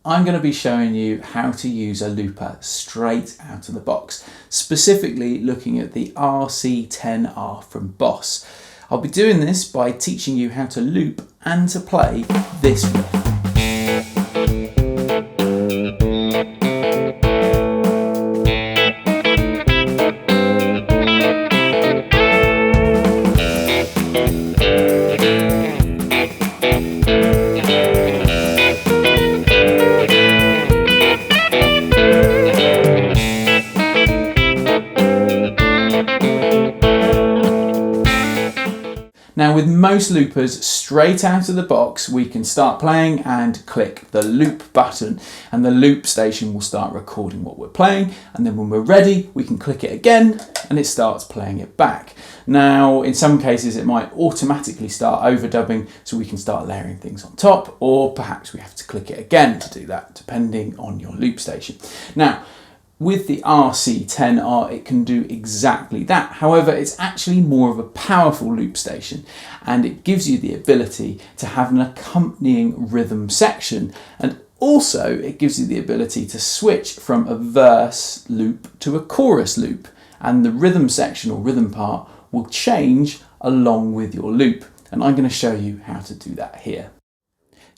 I'm going to be showing you how to use a looper straight out of the box, specifically looking at the RC-10R from Boss. I'll be doing this by teaching you how to loop and to play this riff. Now with most loopers, straight out of the box, we can start playing and click the loop button and the loop station will start recording what we're playing, and then when we're ready, we can click it again and it starts playing it back. Now, in some cases, it might automatically start overdubbing so we can start layering things on top, or perhaps we have to click it again to do that, depending on your loop station. Now, with the RC-10R, it can do exactly that. However, it's actually more of a powerful loop station and it gives you the ability to have an accompanying rhythm section, and also it gives you the ability to switch from a verse loop to a chorus loop, and the rhythm section or rhythm part will change along with your loop, and I'm going to show you how to do that here.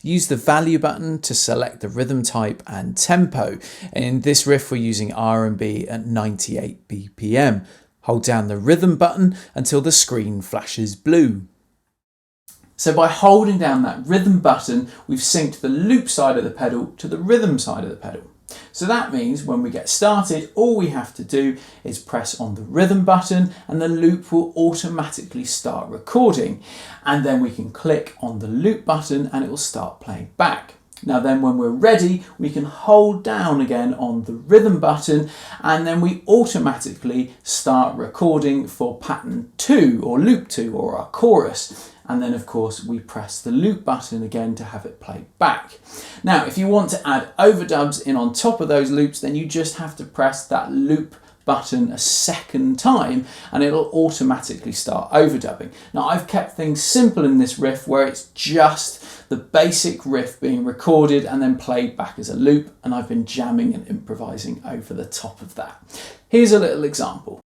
Use the value button to select the rhythm type and tempo. In this riff, we're using R&B at 98 BPM. Hold down the rhythm button until the screen flashes blue. So by holding down that rhythm button, we've synced the loop side of the pedal to the rhythm side of the pedal. So that means when we get started, all we have to do is press on the rhythm button and the loop will automatically start recording. And then we can click on the loop button and it will start playing back. Now then, when we're ready, we can hold down again on the rhythm button and then we automatically start recording for pattern 2 or loop 2 or our chorus. And then of course we press the loop button again to have it play back. Now if you want to add overdubs in on top of those loops, then you just have to press that loop button a second time and it'll automatically start overdubbing. Now I've kept things simple in this riff where it's just the basic riff being recorded and then played back as a loop, and I've been jamming and improvising over the top of that. Here's a little example.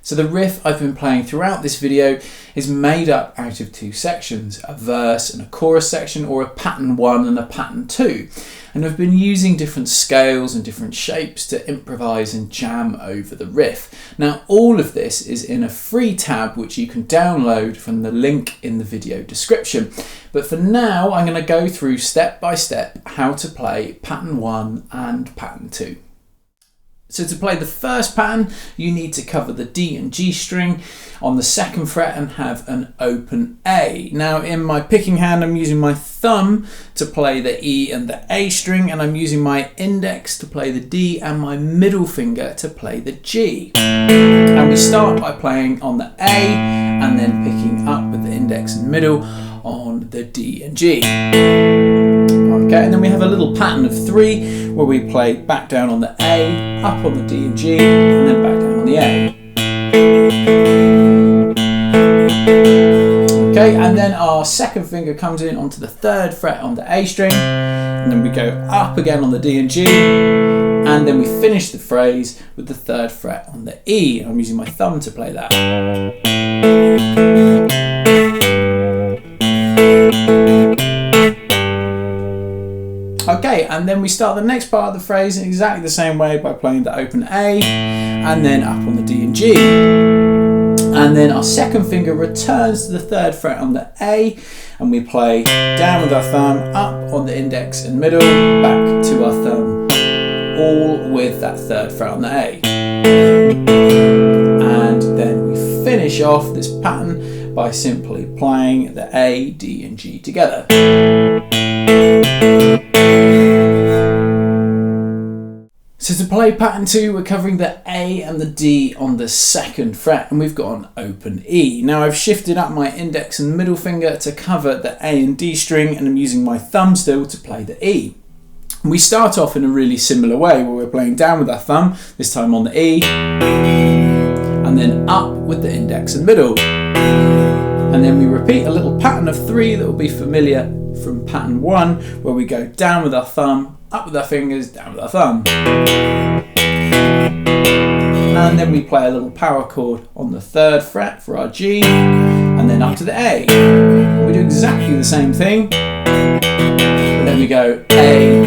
So the riff I've been playing throughout this video is made up out of two sections, a verse and a chorus section, or a pattern 1 and a pattern 2. And I've been using different scales and different shapes to improvise and jam over the riff. Now all of this is in a free tab which you can download from the link in the video description. But for now I'm going to go through step by step how to play pattern 1 and pattern 2. So to play the first pattern, you need to cover the D and G string on the 2nd fret and have an open A. Now in my picking hand, I'm using my thumb to play the E and the A string, and I'm using my index to play the D and my middle finger to play the G. And we start by playing on the A and then picking up with the index and middle on the D and G. Okay, and then we have a little pattern of 3 where we play back down on the A, up on the D and G, and then back down on the A. Okay, and then our 2nd finger comes in onto the 3rd fret on the A string, and then we go up again on the D and G, and then we finish the phrase with the 3rd fret on the E. I'm using my thumb to play that. Okay, and then we start the next part of the phrase in exactly the same way by playing the open A and then up on the D and G. And then our 2nd finger returns to the 3rd fret on the A and we play down with our thumb, up on the index and middle, back to our thumb, all with that 3rd fret on the A. And then we finish off this pattern by simply playing the A, D and G together. So to play pattern 2, we're covering the A and the D on the 2nd fret, and we've got an open E. Now I've shifted up my index and middle finger to cover the A and D string, and I'm using my thumb still to play the E. And we start off in a really similar way, where we're playing down with our thumb, this time on the E, and then up with the index and middle. And then we repeat a little pattern of 3 that will be familiar from pattern 1, where we go down with our thumb, up with our fingers, down with our thumb. And then we play a little power chord on the 3rd fret for our G, and then up to the A. We do exactly the same thing, but then we go A,